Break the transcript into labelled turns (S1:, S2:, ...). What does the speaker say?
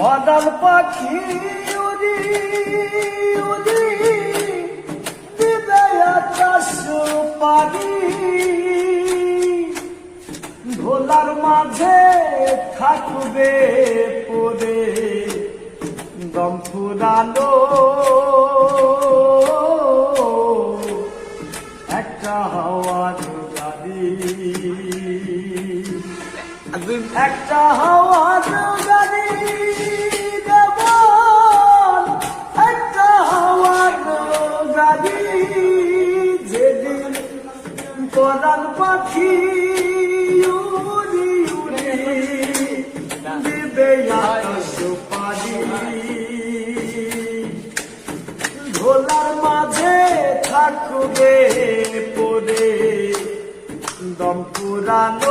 S1: বাদল পাখি উড়ি উড়ি দিবে আকাশ পারি, ধোলার মাঝে থাকবে পরে দম ফুরালো একটা হাওয়ার গাড়ি, একটা হাওয়ার গাড়ি দেবন, একটা হাওয়ার গাড়ি। যেদিন পরাণ পাখি উড়ি উড়ি দিবে আকাশ পারি, ধোলার মাঝে থাকবে পরে দম পুরানো